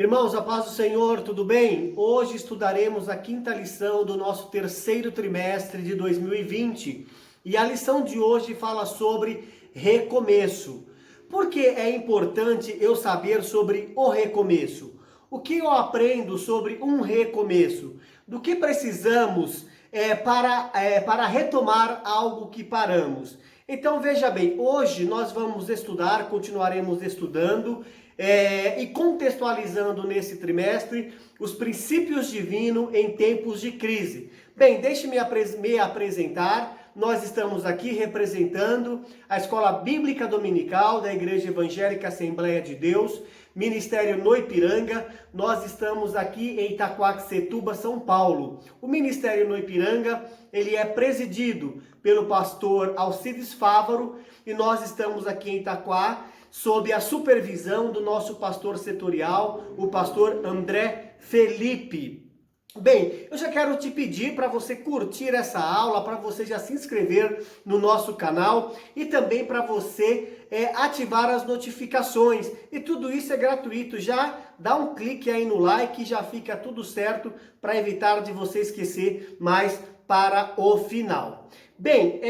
Irmãos, a paz do Senhor, tudo bem? Hoje estudaremos a quinta lição do nosso terceiro trimestre de 2020 e a lição de hoje fala sobre recomeço. Por que é importante eu saber sobre o recomeço? O que eu aprendo sobre um recomeço? Do que precisamos para retomar algo que paramos? Então veja bem, hoje nós vamos estudar, continuaremos estudando e contextualizando nesse trimestre os princípios divinos em tempos de crise. Bem, deixe-me me apresentar. Nós estamos aqui representando a Escola Bíblica Dominical da Igreja Evangélica Assembleia de Deus, Ministério no Ipiranga. Nós estamos aqui em Itaquaquecetuba, São Paulo. O Ministério no Ipiranga, ele é presidido pelo pastor Alcides Fávaro e nós estamos aqui em Itaquá sob a supervisão do nosso pastor setorial, o pastor André Felipe. Bem, eu já quero te pedir para você curtir essa aula, para você já se inscrever no nosso canal e também para você ativar as notificações. E tudo isso é gratuito. Já dá um clique aí no like e já fica tudo certo para evitar de você esquecer mais para o final. Bem,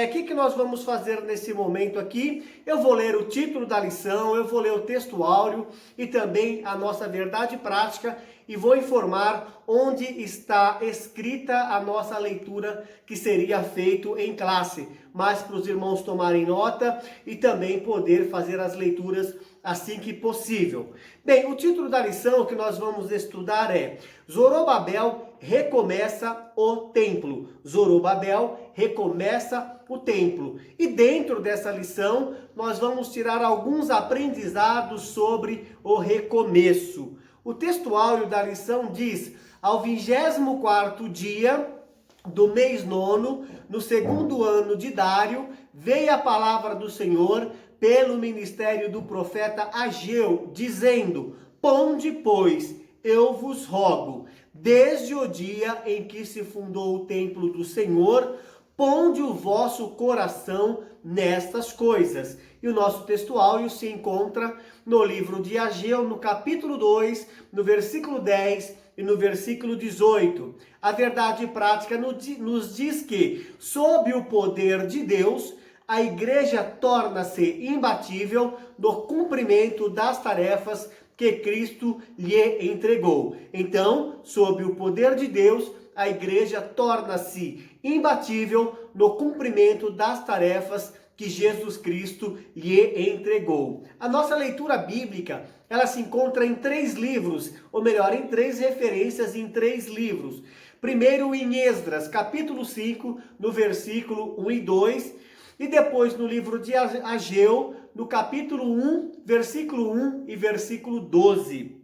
o que nós vamos fazer nesse momento aqui? Eu vou ler o título da lição, eu vou ler o texto áureo e também a nossa verdade prática e vou informar onde está escrita a nossa leitura que seria feito em classe, mas para os irmãos tomarem nota e também poder fazer as leituras assim que possível. Bem, o título da lição que nós vamos estudar é Zorobabel recomeça o templo. Zorobabel recomeça o templo. E dentro dessa lição, nós vamos tirar alguns aprendizados sobre o recomeço. O texto áureo da lição diz: ao 24º dia do mês nono, no segundo ano de Dário, veio a palavra do Senhor pelo ministério do profeta Ageu, dizendo: ponde, pois, eu vos rogo, desde o dia em que se fundou o templo do Senhor, ponde o vosso coração nestas coisas. E o nosso texto áureo se encontra no livro de Ageu, no capítulo 2, no versículo 10 e no versículo 18. A verdade prática nos diz que, sob o poder de Deus, a igreja torna-se imbatível no cumprimento das tarefas que Cristo lhe entregou. Então, sob o poder de Deus, a igreja torna-se imbatível no cumprimento das tarefas que Jesus Cristo lhe entregou. A nossa leitura bíblica, ela se encontra em 3 livros, ou melhor, em 3 referências em 3 livros. Primeiro em Esdras, capítulo 5, no versículo 1 e 2, e depois no livro de Ageu, no capítulo 1, versículo 1 e versículo 12.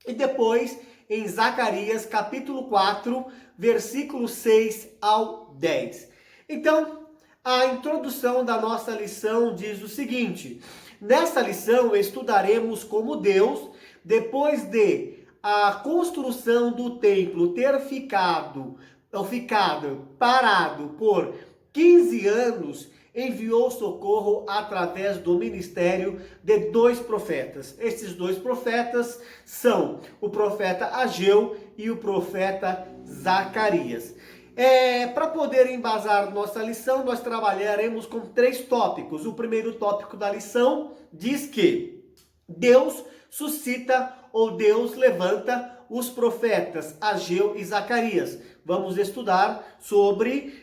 E depois em Zacarias, capítulo 4, versículo 6 ao 10. Então, a introdução da nossa lição diz o seguinte: nesta lição estudaremos como Deus, depois de a construção do templo ter ficado parado por 15 anos, enviou socorro através do ministério de 2 profetas. Esses 2 profetas são o profeta Ageu e o profeta Zacarias. Para poder embasar nossa lição, nós trabalharemos com 3 tópicos. O primeiro tópico da lição diz que Deus suscita ou Deus levanta os profetas Ageu e Zacarias. Vamos estudar sobre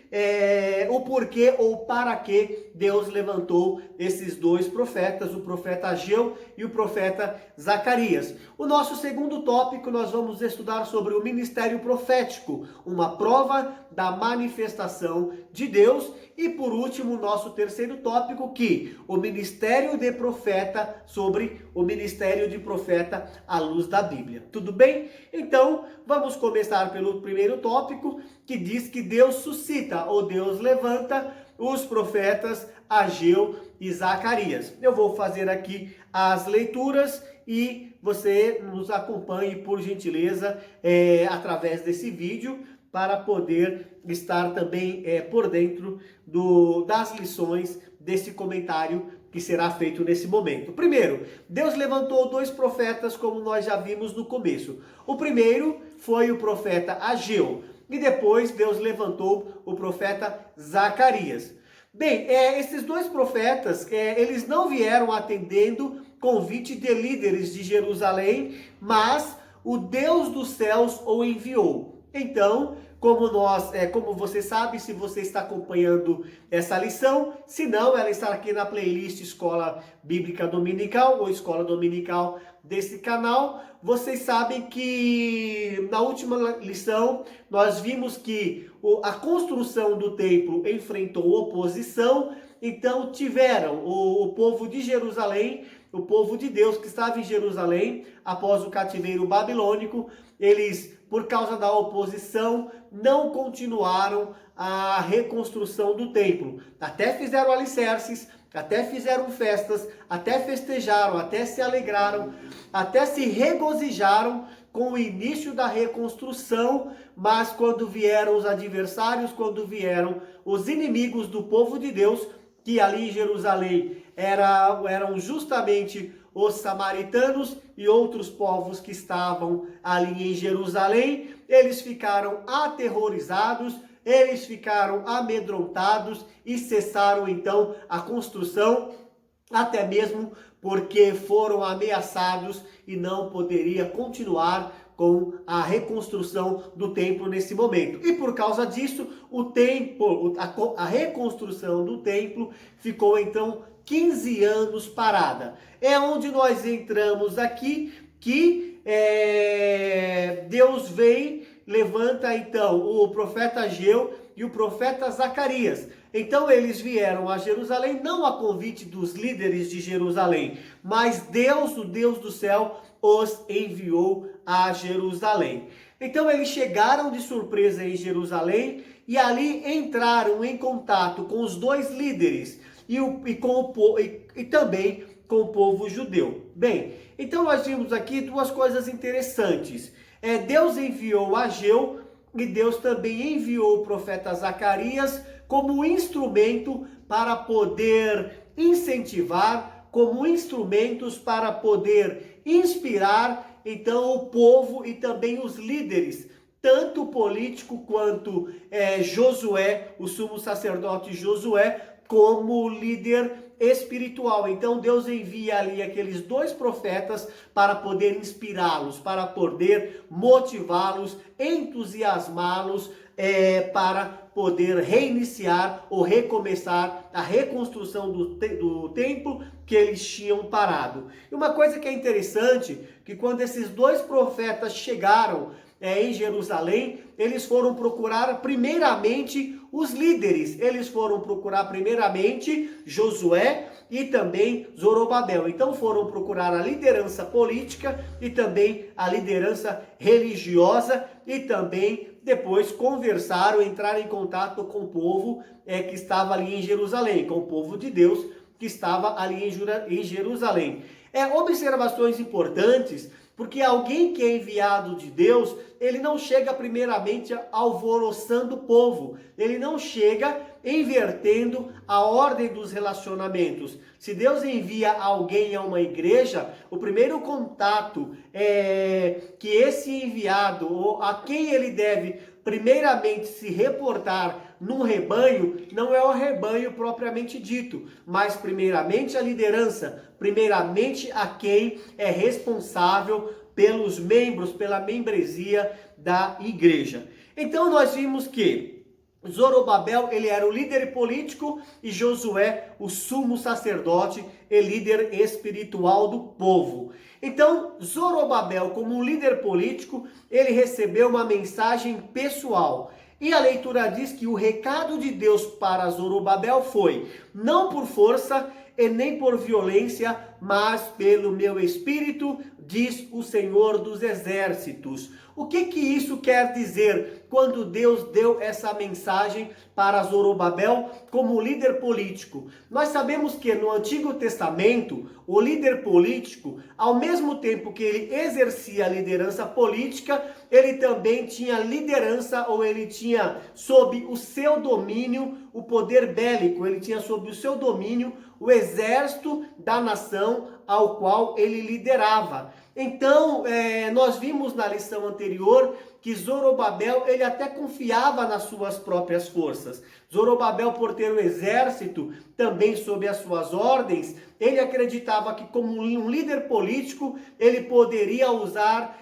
o porquê ou para que Deus levantou esses 2 profetas, o profeta Ageu e o profeta Zacarias. O nosso segundo tópico, nós vamos estudar sobre o ministério profético, uma prova da manifestação de Deus. E por último, o nosso terceiro tópico, que o ministério de profeta, sobre o ministério de profeta à luz da Bíblia. Tudo bem? Então, vamos começar pelo primeiro tópico, que diz que Deus suscita ou Deus levanta os profetas Ageu e Zacarias. Eu vou fazer aqui as leituras e você nos acompanhe, por gentileza, através desse vídeo, para poder estar também por dentro das lições desse comentário que será feito nesse momento. Primeiro, Deus levantou dois profetas, como nós já vimos no começo. O primeiro foi o profeta Ageu, e depois Deus levantou o profeta Zacarias. Bem, esses dois profetas, eles não vieram atendendo convite de líderes de Jerusalém, mas o Deus dos céus o enviou. Então, como você sabe, se você está acompanhando essa lição, se não, ela está aqui na playlist Escola Bíblica Dominical ou Escola Dominical desse canal. Vocês sabem que na última lição nós vimos que a construção do templo enfrentou oposição, então tiveram o povo de Jerusalém, o povo de Deus que estava em Jerusalém após o cativeiro babilônico, eles, por causa da oposição, não continuaram a reconstrução do templo. Até fizeram alicerces, até fizeram festas, até festejaram, até se alegraram, até se regozijaram com o início da reconstrução, mas quando vieram os adversários, quando vieram os inimigos do povo de Deus, que ali em Jerusalém eram justamente os samaritanos e outros povos que estavam ali em Jerusalém, eles ficaram aterrorizados, eles ficaram amedrontados e cessaram então a construção, até mesmo porque foram ameaçados e não poderia continuar com a reconstrução do templo nesse momento. E por causa disso, a reconstrução do templo ficou então 15 anos parada. É onde nós entramos aqui, que Deus levanta então o profeta Ageu e o profeta Zacarias. Então eles vieram a Jerusalém, não a convite dos líderes de Jerusalém, mas Deus, o Deus do céu, os enviou a Jerusalém. Então eles chegaram de surpresa em Jerusalém e ali entraram em contato com os dois líderes e também com o povo judeu. Bem, então nós vimos aqui duas coisas interessantes. Deus enviou Ageu e Deus também enviou o profeta Zacarias como instrumento para poder incentivar, como instrumentos para poder inspirar, então, o povo e também os líderes, tanto político quanto Josué, o sumo sacerdote Josué, como líder espiritual. Então Deus envia ali aqueles dois profetas para poder inspirá-los, para poder motivá-los, entusiasmá-los, para poder reiniciar ou recomeçar a reconstrução do templo que eles tinham parado. E uma coisa que é interessante, que quando esses dois profetas chegaram em Jerusalém, eles foram procurar primeiramente os líderes, eles foram procurar primeiramente Josué e também Zorobabel. Então foram procurar a liderança política e também a liderança religiosa e também depois conversaram, entraram em contato com o povo que estava ali em Jerusalém, com o povo de Deus que estava ali em Jerusalém. Observações importantes, porque alguém que é enviado de Deus, ele não chega primeiramente alvoroçando o povo, ele não chega invertendo a ordem dos relacionamentos. Se Deus envia alguém a uma igreja, o primeiro contato que esse enviado, ou a quem ele deve primeiramente se reportar num rebanho, não é o rebanho propriamente dito, mas primeiramente a liderança, primeiramente a quem é responsável pelos membros, pela membresia da igreja. Então nós vimos que Zorobabel, ele era o líder político e Josué, o sumo sacerdote e líder espiritual do povo. Então, Zorobabel, como líder político, ele recebeu uma mensagem pessoal. E a leitura diz que o recado de Deus para Zorobabel foi: não por força e nem por violência, mas pelo meu espírito, diz o Senhor dos Exércitos. O que isso quer dizer quando Deus deu essa mensagem para Zorobabel como líder político? Nós sabemos que no Antigo Testamento, o líder político, ao mesmo tempo que ele exercia a liderança política, ele também tinha liderança, ou ele tinha sob o seu domínio o poder bélico, ele tinha sob o seu domínio o exército da nação ao qual ele liderava. Então, nós vimos na lição anterior que Zorobabel, ele até confiava nas suas próprias forças. Zorobabel, por ter o exército também sob as suas ordens, ele acreditava que como um líder político, ele poderia usar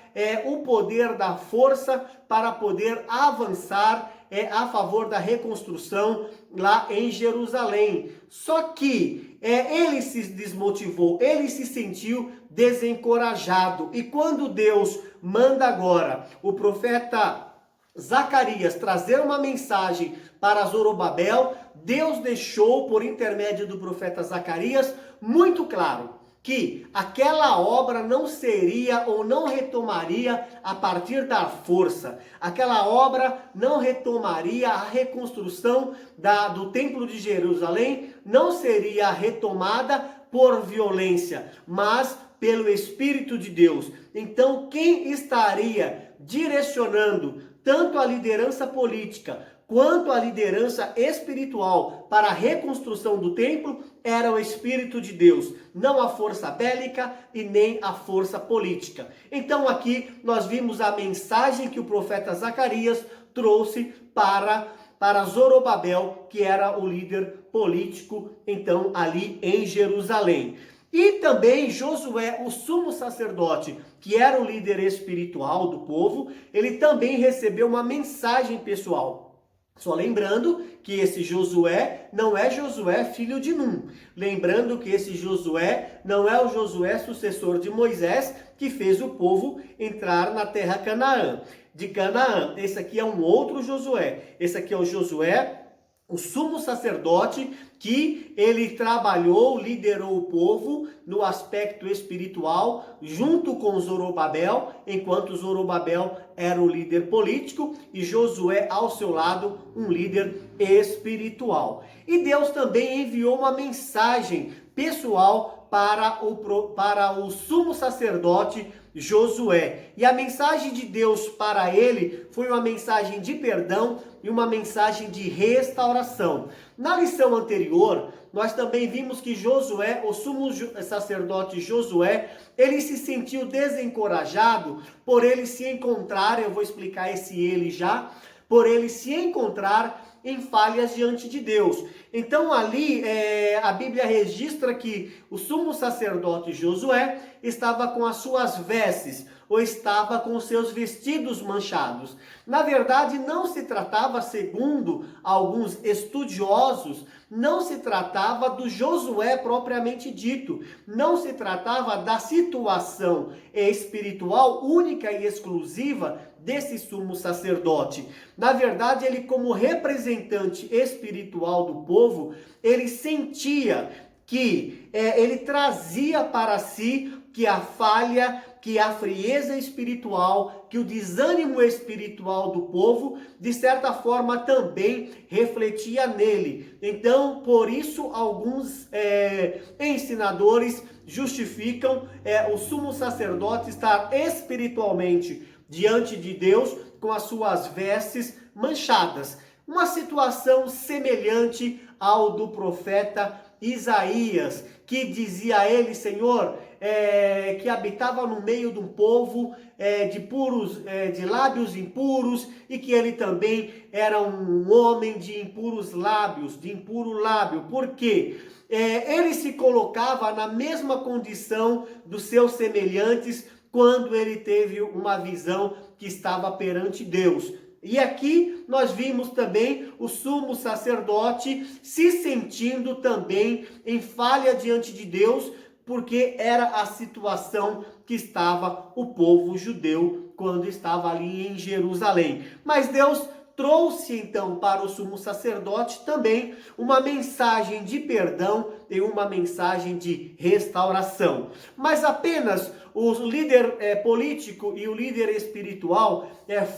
o poder da força para poder avançar a favor da reconstrução lá em Jerusalém. Só que ele se desmotivou, ele se sentiu desencorajado. E quando Deus manda agora o profeta Zacarias trazer uma mensagem para Zorobabel, Deus deixou, por intermédio do profeta Zacarias, muito claro que aquela obra não seria ou não retomaria a partir da força. Aquela obra não retomaria a reconstrução do Templo de Jerusalém, não seria retomada por violência, mas pelo Espírito de Deus. Então, quem estaria direcionando tanto a liderança política quanto a liderança espiritual para a reconstrução do templo era o Espírito de Deus, não a força bélica e nem a força política. Então aqui nós vimos a mensagem que o profeta Zacarias trouxe para Zorobabel, que era o líder político, então ali em Jerusalém. E também Josué, o sumo sacerdote, que era o líder espiritual do povo, ele também recebeu uma mensagem pessoal. Só lembrando que esse Josué não é Josué filho de Num. Lembrando que esse Josué não é o Josué sucessor de Moisés, que fez o povo entrar na terra de Canaã. Esse aqui é um outro Josué. Esse aqui é o Josué, o sumo sacerdote, que ele trabalhou, liderou o povo no aspecto espiritual, junto com Zorobabel, enquanto Zorobabel era o líder político e Josué ao seu lado, um líder espiritual. E Deus também enviou uma mensagem pessoal para o sumo sacerdote Josué. E a mensagem de Deus para ele foi uma mensagem de perdão e uma mensagem de restauração. Na lição anterior, nós também vimos que Josué, o sumo sacerdote Josué, ele se sentiu desencorajado por ele se encontrar, eu vou explicar esse ele já, por ele se encontrar em falhas diante de Deus. Então ali a Bíblia registra que o sumo sacerdote Josué estava com as suas vestes, ou estava com seus vestidos manchados. Na verdade, não se tratava, segundo alguns estudiosos, não se tratava do Josué propriamente dito, não se tratava da situação espiritual única e exclusiva desse sumo sacerdote. Na verdade, ele, como representante espiritual do povo, ele sentia que ele trazia para si que a falha, que a frieza espiritual, que o desânimo espiritual do povo, de certa forma também refletia nele. Então, por isso, alguns ensinadores justificam o sumo sacerdote estar espiritualmente diante de Deus com as suas vestes manchadas. Uma situação semelhante ao do profeta Isaías, que dizia a ele, Senhor, que habitava no meio de um povo de lábios impuros, e que ele também era um homem de impuros lábios, de impuro lábio. Por quê? Ele se colocava na mesma condição dos seus semelhantes quando ele teve uma visão que estava perante Deus. E aqui nós vimos também o sumo sacerdote se sentindo também em falha diante de Deus, porque era a situação que estava o povo judeu quando estava ali em Jerusalém. Mas Deus trouxe então para o sumo sacerdote também uma mensagem de perdão e uma mensagem de restauração. Mas apenas o líder político e o líder espiritual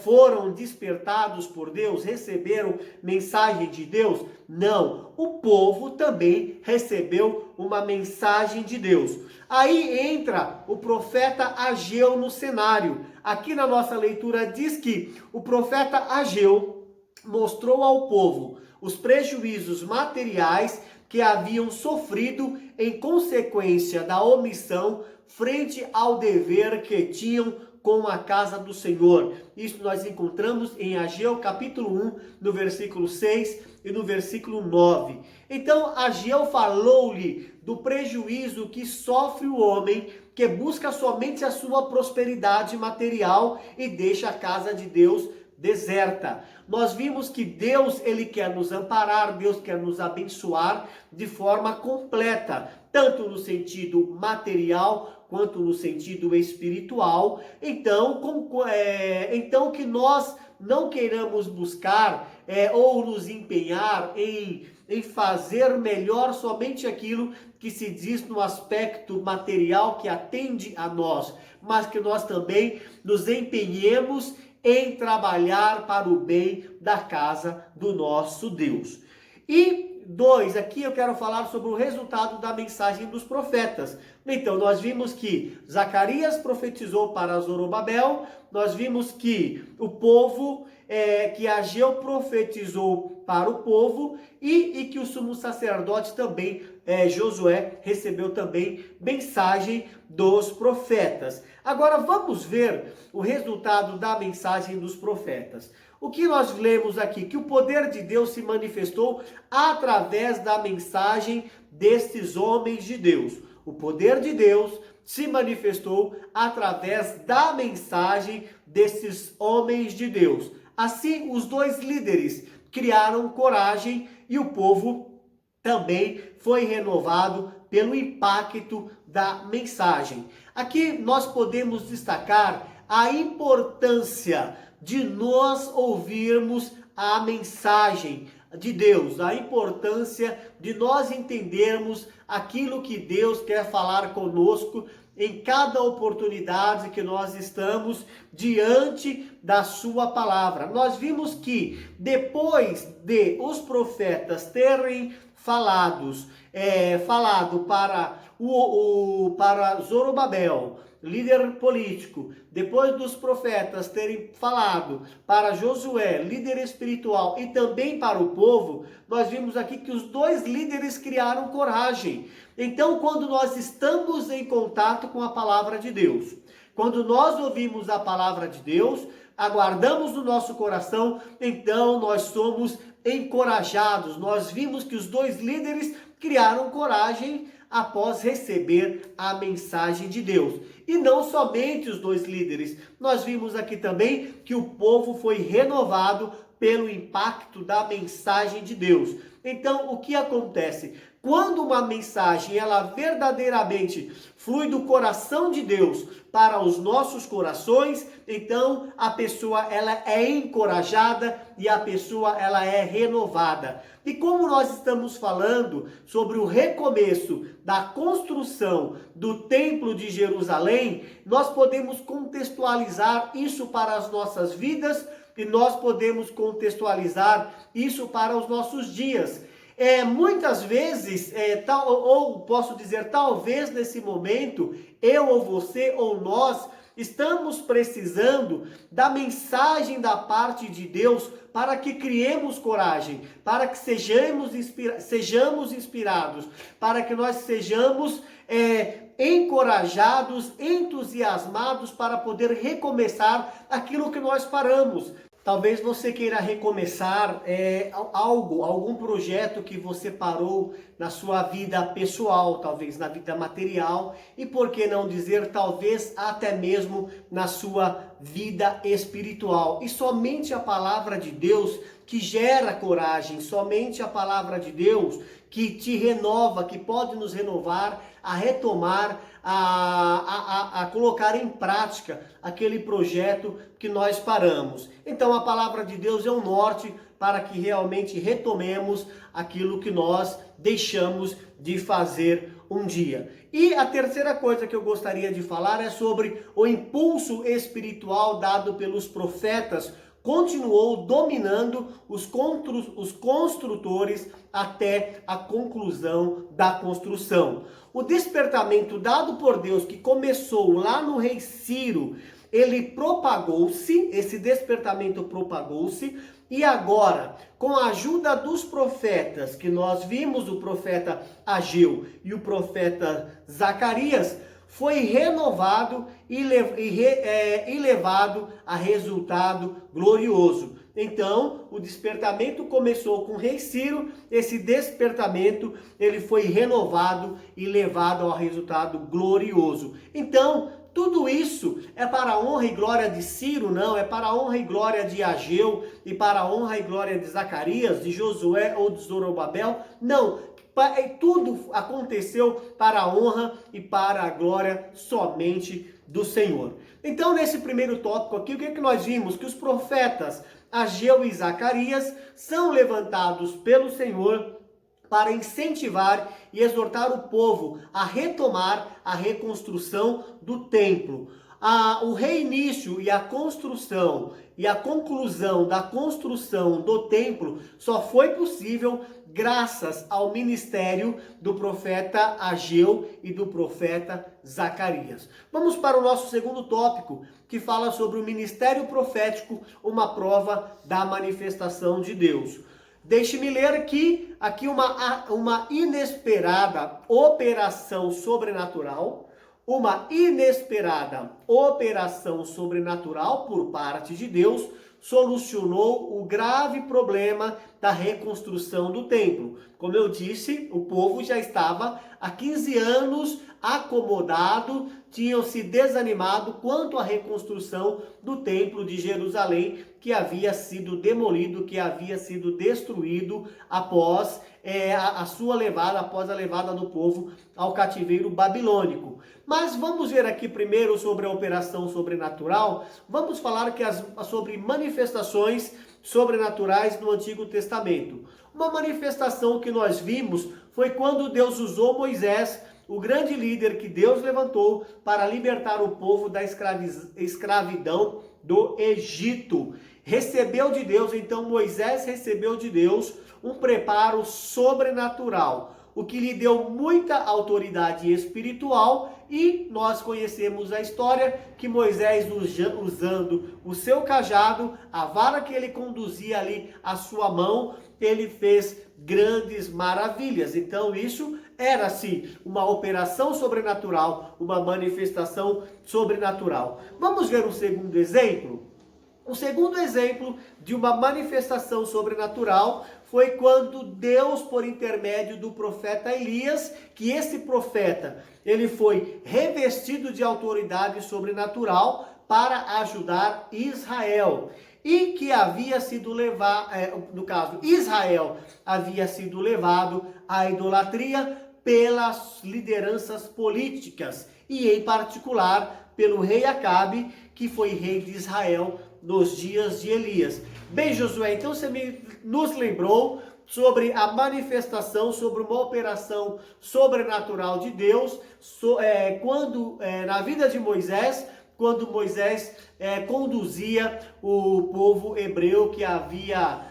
foram despertados por Deus, receberam mensagem de Deus? Não, o povo também recebeu uma mensagem de Deus. Aí entra o profeta Ageu no cenário. Aqui na nossa leitura diz que o profeta Ageu mostrou ao povo os prejuízos materiais que haviam sofrido em consequência da omissão frente ao dever que tinham com a casa do Senhor. Isso nós encontramos em Ageu capítulo 1, no versículo 6 e no versículo 9. Então Ageu falou-lhe do prejuízo que sofre o homem que busca somente a sua prosperidade material e deixa a casa de Deus deserta. Nós vimos que Deus, ele quer nos amparar, Deus quer nos abençoar de forma completa, tanto no sentido material quanto no sentido espiritual. Então, então que nós não queiramos buscar ou nos empenhar em fazer melhor somente aquilo que se diz no aspecto material que atende a nós, mas que nós também nos empenhemos em trabalhar para o bem da casa do nosso Deus. E 2, aqui eu quero falar sobre o resultado da mensagem dos profetas. Então, nós vimos que Zacarias profetizou para Zorobabel, nós vimos que o povo, que Ageu profetizou para o povo, e que o sumo sacerdote também, Josué, recebeu também mensagem dos profetas. Agora vamos ver o resultado da mensagem dos profetas. O que nós lemos aqui? Que o poder de Deus se manifestou através da mensagem destes homens de Deus. O poder de Deus se manifestou através da mensagem desses homens de Deus. Assim, os 2 líderes criaram coragem e o povo também foi renovado pelo impacto da mensagem. Aqui nós podemos destacar a importância de nós ouvirmos a mensagem de Deus, a importância de nós entendermos aquilo que Deus quer falar conosco em cada oportunidade que nós estamos diante da sua palavra. Nós vimos que depois de os profetas terem falado para Zorobabel, líder político, depois dos profetas terem falado para Josué, líder espiritual, e também para o povo, nós vimos aqui que os 2 líderes criaram coragem. Então, quando nós estamos em contato com a palavra de Deus, quando nós ouvimos a palavra de Deus, aguardamos no nosso coração, então nós somos encorajados. Nós vimos que os 2 líderes criaram coragem após receber a mensagem de Deus. E não somente os 2 líderes, nós vimos aqui também que o povo foi renovado pelo impacto da mensagem de Deus. Então, o que acontece? Quando uma mensagem, ela verdadeiramente flui do coração de Deus para os nossos corações, então a pessoa, ela é encorajada e a pessoa, ela é renovada. E como nós estamos falando sobre o recomeço da construção do Templo de Jerusalém, nós podemos contextualizar isso para as nossas vidas e nós podemos contextualizar isso para os nossos dias. Muitas vezes, ou posso dizer, talvez nesse momento, eu ou você ou nós estamos precisando da mensagem da parte de Deus para que criemos coragem, para que sejamos inspirados, para que nós sejamos encorajados, entusiasmados para poder recomeçar aquilo que nós paramos. Talvez você queira recomeçar algum projeto que você parou na sua vida pessoal, talvez na vida material e, por que não dizer, talvez até mesmo na sua vida espiritual. E somente a palavra de Deus que gera coragem, somente a palavra de Deus que te renova, que pode nos renovar a retomar, a colocar em prática aquele projeto que nós paramos. Então a palavra de Deus é um norte para que realmente retomemos aquilo que nós deixamos de fazer um dia. E a terceira coisa que eu gostaria de falar é sobre o impulso espiritual dado pelos profetas. Continuou dominando os construtores até a conclusão da construção. O despertamento dado por Deus, que começou lá no rei Ciro, ele propagou-se, esse despertamento propagou-se E agora, com a ajuda dos profetas, que nós vimos o profeta Ageu e o profeta Zacarias, foi renovado e levado a resultado glorioso. Então, o despertamento começou com o rei Ciro, esse despertamento ele foi renovado e levado ao resultado glorioso. Então, tudo isso é para a honra e glória de Ciro? Não, é para a honra e glória de Ageu e para a honra e glória de Zacarias, de Josué ou de Zorobabel? Não, tudo aconteceu para a honra e para a glória somente do Senhor. Então, nesse primeiro tópico aqui, o que é que nós vimos? Que os profetas Ageu e Zacarias são levantados pelo Senhor para incentivar e exortar o povo a retomar a reconstrução do templo. O reinício e a construção e a conclusão da construção do templo só foi possível graças ao ministério do profeta Ageu e do profeta Zacarias. Vamos para o nosso segundo tópico, que fala sobre o ministério profético, uma prova da manifestação de Deus. Deixe-me ler aqui uma inesperada operação sobrenatural, por parte de Deus solucionou o grave problema da reconstrução do templo. Como eu disse, o povo já estava há 15 anos acomodado, tinham se desanimado quanto à reconstrução do templo de Jerusalém, que havia sido demolido, que havia sido destruído após após a levada do povo ao cativeiro babilônico. Mas vamos ver aqui primeiro sobre a operação sobrenatural. Vamos falar sobre manifestações sobrenaturais no Antigo Testamento. Uma manifestação que nós vimos foi quando Deus usou Moisés, o grande líder que Deus levantou para libertar o povo da escravidão do Egito. Moisés recebeu de Deus um preparo sobrenatural, o que lhe deu muita autoridade espiritual, e nós conhecemos a história que Moisés, usando o seu cajado, a vara que ele conduzia ali à sua mão, ele fez grandes maravilhas. Então isso era sim uma operação sobrenatural, uma manifestação sobrenatural. Vamos ver um segundo exemplo? O segundo exemplo de uma manifestação sobrenatural foi quando Deus, por intermédio do profeta Elias, que esse profeta, ele foi revestido de autoridade sobrenatural para ajudar Israel. E que havia sido Israel havia sido levado à idolatria pelas lideranças políticas, e em particular pelo rei Acabe, que foi rei de Israel nos dias de Elias. Bem, Josué, então você nos lembrou sobre a manifestação, sobre uma operação sobrenatural de Deus, na vida de Moisés, quando Moisés conduzia o povo hebreu que havia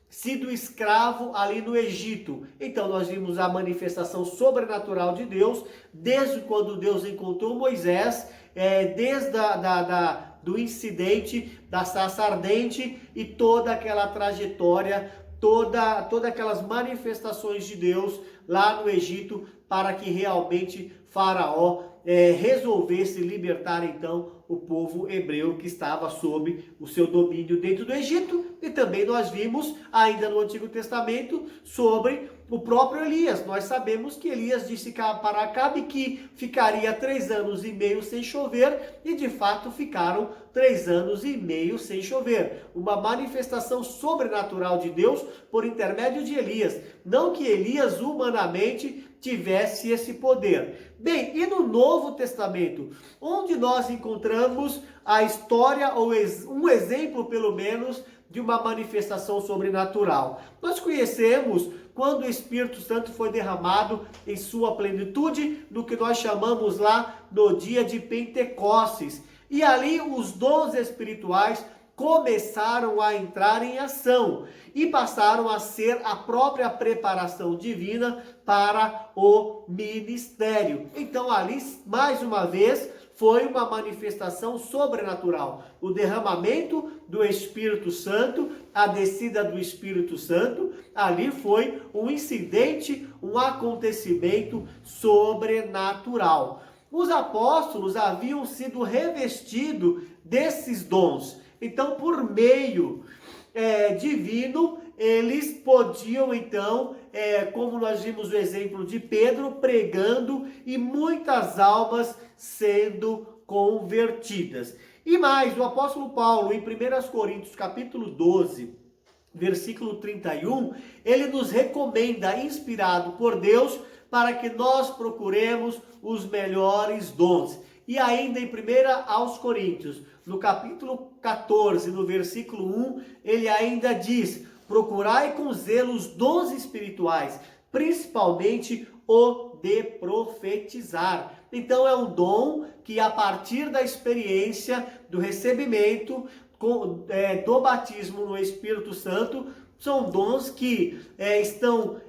sido escravo ali no Egito. Então nós vimos a manifestação sobrenatural de Deus, desde quando Deus encontrou Moisés, desde do incidente da sarça ardente e toda aquela trajetória, todas aquelas manifestações de Deus lá no Egito, para que realmente Faraó resolvesse libertar então o povo hebreu que estava sob o seu domínio dentro do Egito. E também nós vimos ainda no Antigo Testamento sobre o próprio Elias. Nós sabemos que Elias disse para Acabe que ficaria 3 anos e meio sem chover, e de fato ficaram 3 anos e meio sem chover. Uma manifestação sobrenatural de Deus por intermédio de Elias. Não que Elias humanamente tivesse esse poder. Bem, e no Novo Testamento, onde nós encontramos a história, ou um exemplo pelo menos, de uma manifestação sobrenatural? Nós conhecemos quando o Espírito Santo foi derramado em sua plenitude, no que nós chamamos lá no dia de Pentecostes. E ali os dons espirituais começaram a entrar em ação e passaram a ser a própria preparação divina para o ministério. Então ali, mais uma vez, foi uma manifestação sobrenatural. O derramamento do Espírito Santo, a descida do Espírito Santo, ali foi um incidente, um acontecimento sobrenatural. Os apóstolos haviam sido revestidos desses dons. Então, por meio divino, eles podiam, então, como nós vimos o exemplo de Pedro, pregando e muitas almas sendo convertidas. E mais, o apóstolo Paulo, em 1 Coríntios capítulo 12, versículo 31, ele nos recomenda, inspirado por Deus, para que nós procuremos os melhores dons. E ainda em 1 aos Coríntios, no capítulo 14, no versículo 1, ele ainda diz: procurai com zelo os dons espirituais, principalmente o de profetizar. Então é um dom que, a partir da experiência do recebimento do batismo no Espírito Santo, são dons que estão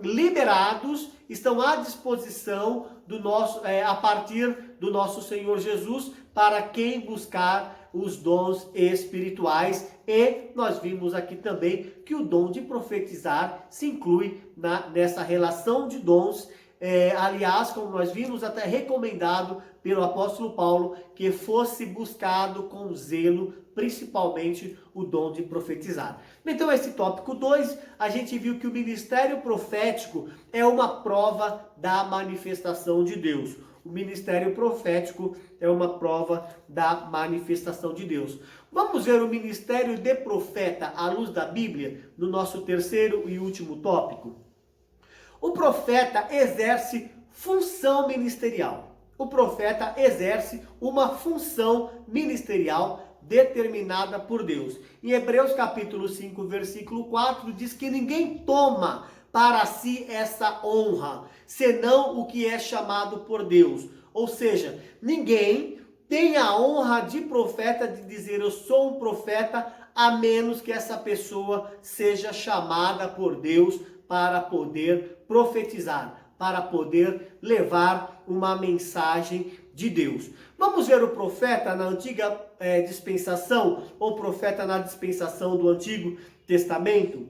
liberados, estão à disposição do nosso, a partir do nosso Senhor Jesus, para quem buscar os dons espirituais. E nós vimos aqui também que o dom de profetizar se inclui nessa relação de dons. Aliás, como nós vimos, até recomendado pelo apóstolo Paulo que fosse buscado com zelo, principalmente o dom de profetizar. Então, esse tópico 2, a gente viu que o ministério profético é uma prova da manifestação de Deus. O ministério profético é uma prova da manifestação de Deus. Vamos ver o ministério de profeta à luz da Bíblia, no nosso terceiro e último tópico. O profeta exerce função ministerial. O profeta exerce uma função ministerial determinada por Deus. Em Hebreus capítulo 5, versículo 4, diz que ninguém toma para si essa honra, senão o que é chamado por Deus. Ou seja, ninguém tem a honra de profeta, de dizer eu sou um profeta, a menos que essa pessoa seja chamada por Deus para poder profetizar, para poder levar uma mensagem de Deus. Vamos ver o profeta na antiga dispensação, ou profeta na dispensação do Antigo Testamento?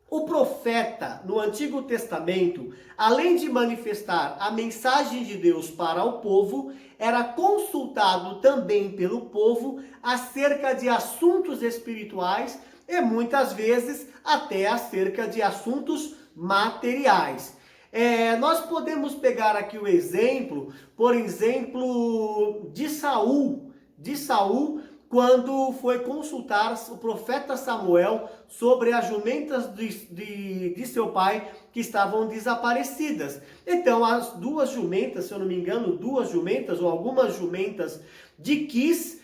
O profeta no Antigo Testamento, além de manifestar a mensagem de Deus para o povo, era consultado também pelo povo acerca de assuntos espirituais e muitas vezes até acerca de assuntos materiais. Nós podemos pegar aqui o exemplo, por exemplo, de Saul, quando foi consultar o profeta Samuel sobre as jumentas de seu pai que estavam desaparecidas. Então, as duas jumentas, se eu não me engano, duas jumentas ou algumas jumentas de Quis,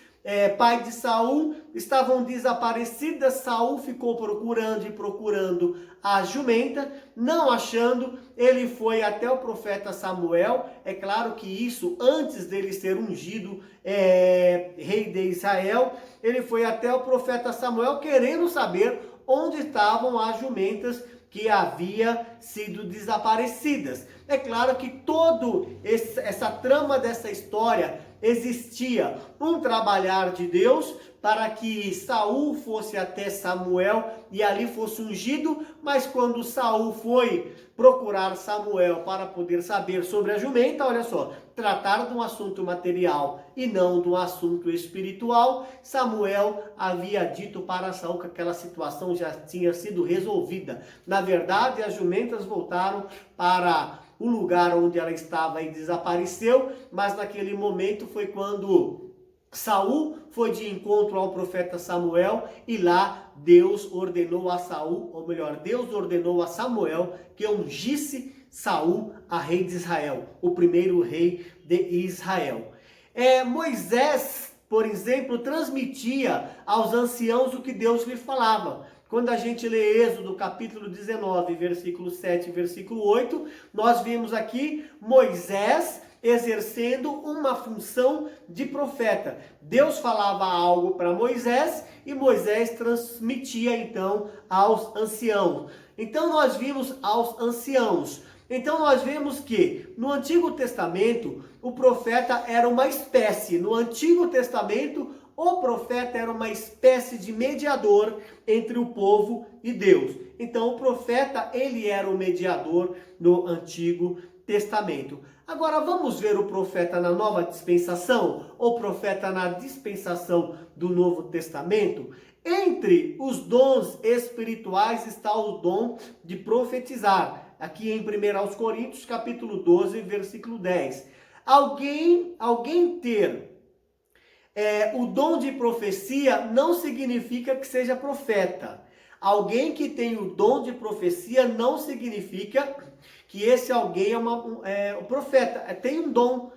pai de Saul, estavam desaparecidas. Saul ficou procurando a jumenta, não achando. Ele foi até o profeta Samuel. É claro que isso antes dele ser ungido rei de Israel. Ele foi até o profeta Samuel querendo saber onde estavam as jumentas que havia sido desaparecidas. É claro que toda essa trama dessa história existia um trabalhar de Deus para que Saul fosse até Samuel e ali fosse ungido, mas quando Saul foi procurar Samuel para poder saber sobre a jumenta, olha só, tratar de um assunto material e não de um assunto espiritual, Samuel havia dito para Saul que aquela situação já tinha sido resolvida. Na verdade, as jumentas voltaram para o lugar onde ela estava e desapareceu, mas naquele momento foi quando Saul foi de encontro ao profeta Samuel e lá Deus ordenou a Saul, ou melhor, Deus ordenou a Samuel que ungisse Saul a rei de Israel, o primeiro rei de Israel. Moisés, por exemplo, transmitia aos anciãos o que Deus lhe falava. Quando a gente lê Êxodo capítulo 19, versículo 7 e versículo 8, nós vimos aqui Moisés exercendo uma função de profeta. Deus falava algo para Moisés e Moisés transmitia então aos anciãos. Então nós vimos aos anciãos Então nós vemos que no Antigo Testamento o profeta era uma espécie. No Antigo Testamento o profeta era uma espécie de mediador entre o povo e Deus. Então o profeta, ele era o mediador no Antigo Testamento. Agora vamos ver o profeta na Nova Dispensação, ou profeta na dispensação do Novo Testamento? Entre os dons espirituais está o dom de profetizar. Aqui em 1 Coríntios, capítulo 12, versículo 10. Alguém ter o dom de profecia não significa que seja profeta. Alguém que tem o dom de profecia não significa que esse alguém é um profeta. Tem um dom.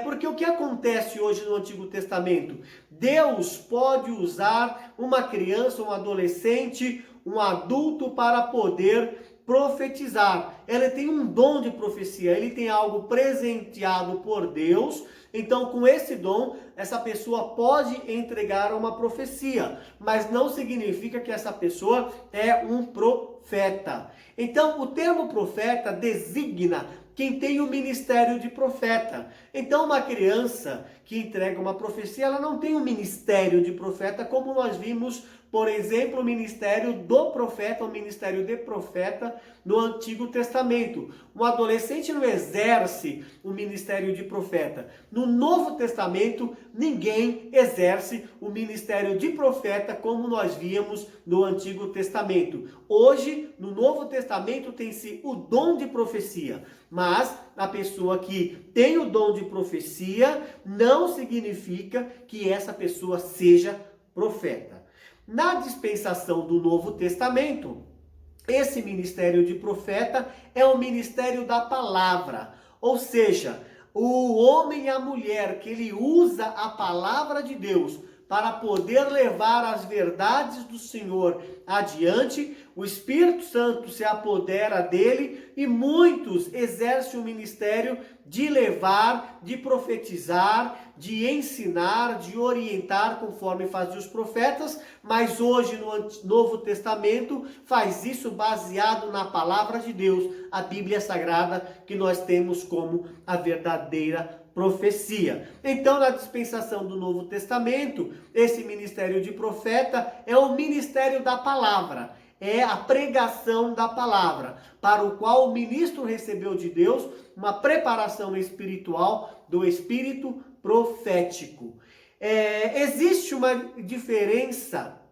Porque o que acontece hoje no Antigo Testamento? Deus pode usar uma criança, um adolescente, um adulto para poder profetizar. Ele tem um dom de profecia, ele tem algo presenteado por Deus. Então, com esse dom, essa pessoa pode entregar uma profecia, mas não significa que essa pessoa é um profeta. Então, o termo profeta designa quem tem o ministério de profeta. Então, uma criança que entrega uma profecia, ela não tem um ministério de profeta, como nós vimos, por exemplo, o ministério do profeta, o ministério de profeta no Antigo Testamento. Um adolescente não exerce o ministério de profeta. No Novo Testamento, ninguém exerce o ministério de profeta como nós víamos no Antigo Testamento. Hoje, no Novo Testamento, tem-se o dom de profecia. Mas a pessoa que tem o dom de profecia não significa que essa pessoa seja profeta. Na dispensação do Novo Testamento, esse ministério de profeta é o ministério da palavra. Ou seja, o homem e a mulher que ele usa a palavra de Deus para poder levar as verdades do Senhor adiante, o Espírito Santo se apodera dele e muitos exercem o ministério de levar, de profetizar, de ensinar, de orientar, conforme faziam os profetas, mas hoje no Novo Testamento faz isso baseado na palavra de Deus, a Bíblia Sagrada, que nós temos como a verdadeira profecia. Então, na dispensação do Novo Testamento, esse ministério de profeta é o ministério da palavra, é a pregação da palavra, para o qual o ministro recebeu de Deus uma preparação espiritual do espírito profético. Existe uma diferença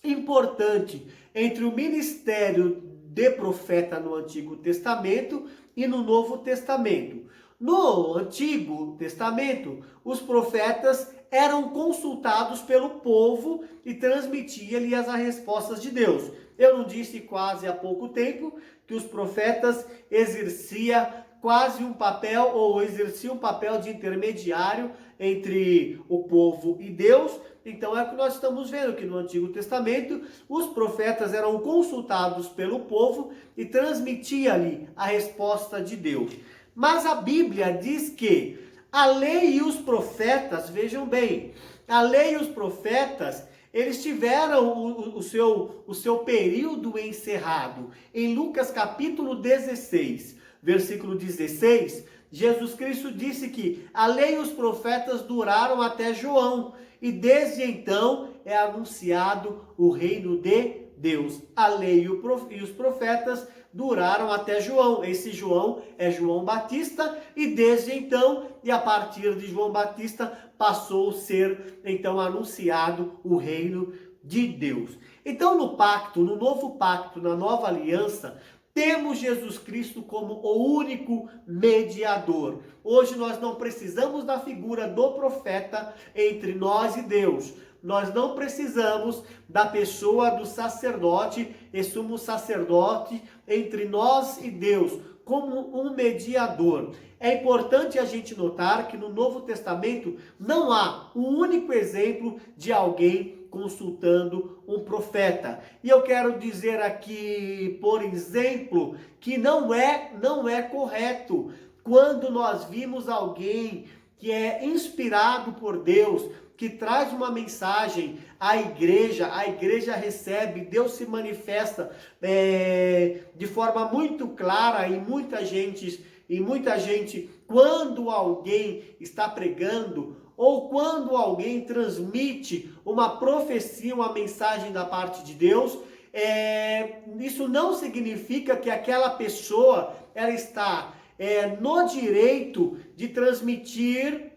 importante entre o ministério de profeta no Antigo Testamento e no Novo Testamento. No Antigo Testamento, os profetas eram consultados pelo povo e transmitia-lhes as respostas de Deus. Eu não disse quase há pouco tempo que os profetas exerciam quase um papel, ou exerciam um papel de intermediário entre o povo e Deus. Então é o que nós estamos vendo que no Antigo Testamento os profetas eram consultados pelo povo e transmitia-lhe a resposta de Deus. Mas a Bíblia diz que a lei e os profetas, vejam bem, a lei e os profetas, eles tiveram o seu período encerrado. Em Lucas capítulo 16, versículo 16, Jesus Cristo disse que a lei e os profetas duraram até João, e desde então é anunciado o reino de Deus. A lei e os profetas duraram até João. Esse João é João Batista, e desde então, e a partir de João Batista, passou a ser então anunciado o reino de Deus. Então no novo pacto, na nova aliança, temos Jesus Cristo como o único mediador. Hoje nós não precisamos da figura do profeta entre nós e Deus. Nós não precisamos da pessoa do sacerdote e sumo sacerdote entre nós e Deus, como um mediador. É importante a gente notar que no Novo Testamento não há um único exemplo de alguém consultando um profeta. E eu quero dizer aqui, por exemplo, que não é correto quando nós vimos alguém que é inspirado por Deus, que traz uma mensagem à igreja, a igreja recebe, Deus se manifesta de forma muito clara em muita gente, quando alguém está pregando, ou quando alguém transmite uma profecia, uma mensagem da parte de Deus, isso não significa que aquela pessoa ela está no direito de transmitir.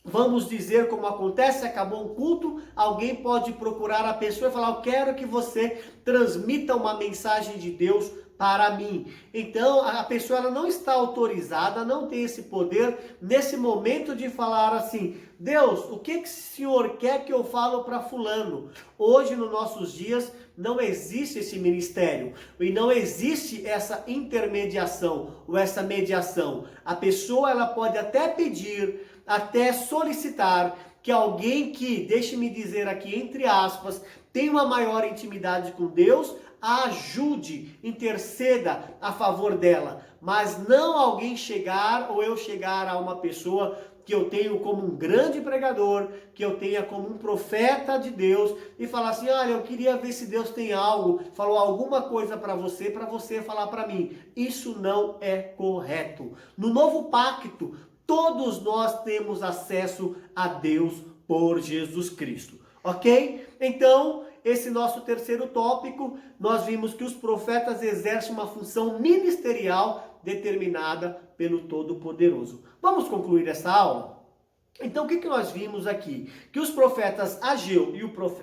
Vamos dizer, como acontece, acabou um culto, alguém pode procurar a pessoa e falar: eu quero que você transmita uma mensagem de Deus para mim. Então, a pessoa ela não está autorizada, não tem esse poder nesse momento de falar assim: Deus, o que o Senhor quer que eu falo para fulano? Hoje, nos nossos dias, não existe esse ministério e não existe essa intermediação ou essa mediação. A pessoa ela pode até pedir, até solicitar que alguém que, deixe-me dizer aqui entre aspas, tenha uma maior intimidade com Deus, a ajude, interceda a favor dela, mas não alguém chegar ou eu chegar a uma pessoa que eu tenho como um grande pregador, que eu tenha como um profeta de Deus e falar assim: olha, eu queria ver se Deus tem algo, falou alguma coisa para você falar para mim. Isso não é correto. No novo pacto, todos nós temos acesso a Deus por Jesus Cristo, ok? Então, esse nosso terceiro tópico, nós vimos que os profetas exercem uma função ministerial determinada pelo Todo-Poderoso. Vamos concluir essa aula? Então, o que nós vimos aqui? Que os profetas Ageu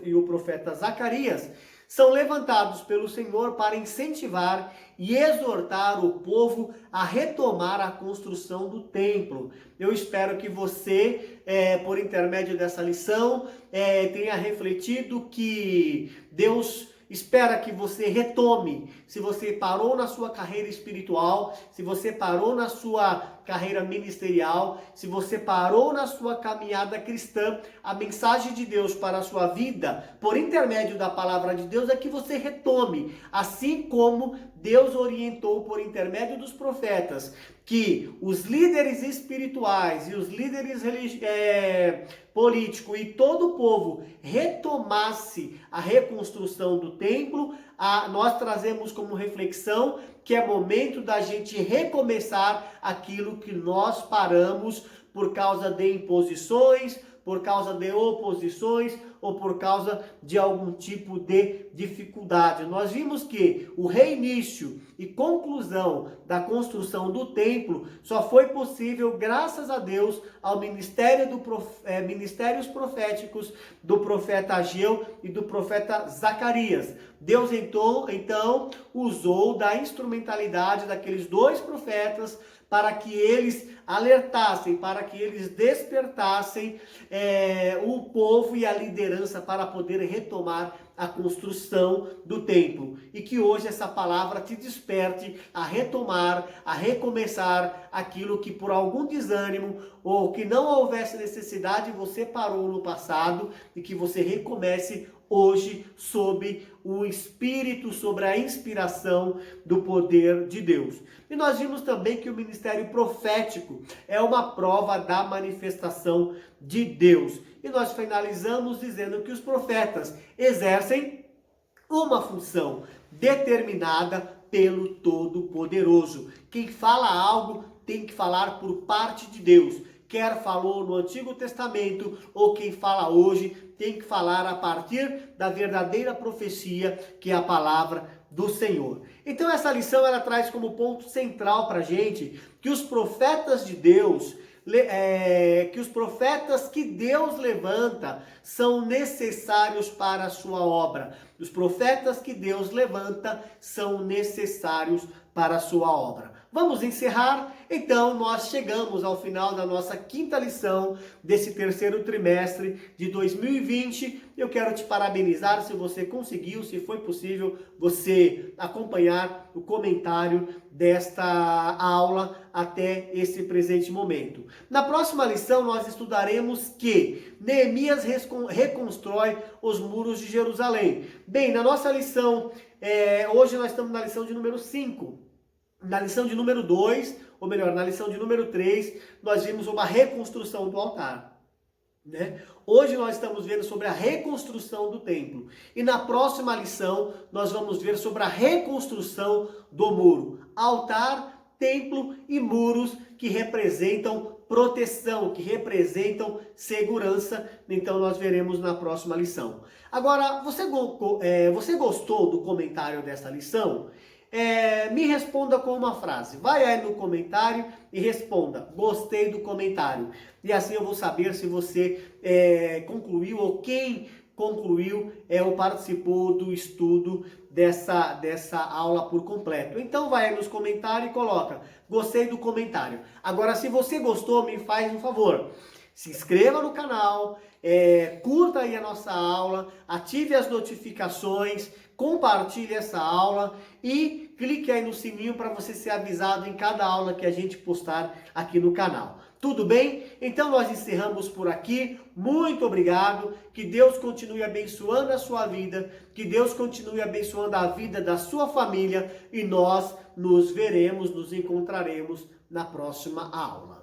e o profeta Zacarias são levantados pelo Senhor para incentivar e exortar o povo a retomar a construção do templo. Eu espero que você, por intermédio dessa lição, tenha refletido que Deus espera que você retome. Se você parou na sua carreira espiritual, se você parou na sua carreira ministerial, se você parou na sua caminhada cristã, a mensagem de Deus para a sua vida, por intermédio da palavra de Deus, é que você retome, assim como Deus orientou por intermédio dos profetas, que os líderes espirituais e os líderes políticos e todo o povo retomasse a reconstrução do templo. Nós trazemos como reflexão que é momento da gente recomeçar aquilo que nós paramos por causa de imposições, por causa de oposições ou por causa de algum tipo de dificuldade. Nós vimos que o reinício e conclusão da construção do templo só foi possível graças a Deus ao ministérios proféticos do profeta Ageu e do profeta Zacarias. Deus então usou da instrumentalidade daqueles dois profetas para que eles alertassem, para que eles despertassem o povo e a liderança para poder retomar a construção do templo. E que hoje essa palavra te desperte a retomar, a recomeçar aquilo que por algum desânimo ou que não houvesse necessidade você parou no passado e que você recomece hoje sob o Espírito, sobre a inspiração do poder de Deus. E nós vimos também que o ministério profético é uma prova da manifestação de Deus. E nós finalizamos dizendo que os profetas exercem uma função determinada pelo Todo-Poderoso. Quem fala algo tem que falar por parte de Deus. Quer falou no Antigo Testamento ou quem fala hoje tem que falar a partir da verdadeira profecia, que é a palavra do Senhor. Então essa lição ela traz como ponto central para a gente que os profetas de Deus, que os profetas que Deus levanta são necessários para a sua obra. Os profetas que Deus levanta são necessários para a sua obra. Vamos encerrar? Então, nós chegamos ao final da nossa quinta lição desse terceiro trimestre de 2020. Eu quero te parabenizar se você conseguiu, se foi possível você acompanhar o comentário desta aula até esse presente momento. Na próxima lição, nós estudaremos que Neemias reconstrói os muros de Jerusalém. Bem, na nossa lição, hoje nós estamos na lição de número 5. Na lição de número 2, ou melhor, na lição de número 3, nós vimos uma reconstrução do altar, né? Hoje nós estamos vendo sobre a reconstrução do templo. E na próxima lição nós vamos ver sobre a reconstrução do muro. Altar, templo e muros que representam proteção, que representam segurança. Então nós veremos na próxima lição. Agora, você gostou do comentário dessa lição? Me responda com uma frase. Vai aí no comentário e responda: gostei do comentário. E assim eu vou saber se você concluiu ou quem concluiu ou participou do estudo dessa aula por completo. Então vai aí nos comentários e coloca: gostei do comentário. Agora, se você gostou, me faz um favor. Se inscreva no canal, curta aí a nossa aula, ative as notificações, compartilhe essa aula e clique aí no sininho para você ser avisado em cada aula que a gente postar aqui no canal. Tudo bem? Então nós encerramos por aqui. Muito obrigado. Que Deus continue abençoando a sua vida, que Deus continue abençoando a vida da sua família e nós nos veremos, nos encontraremos na próxima aula.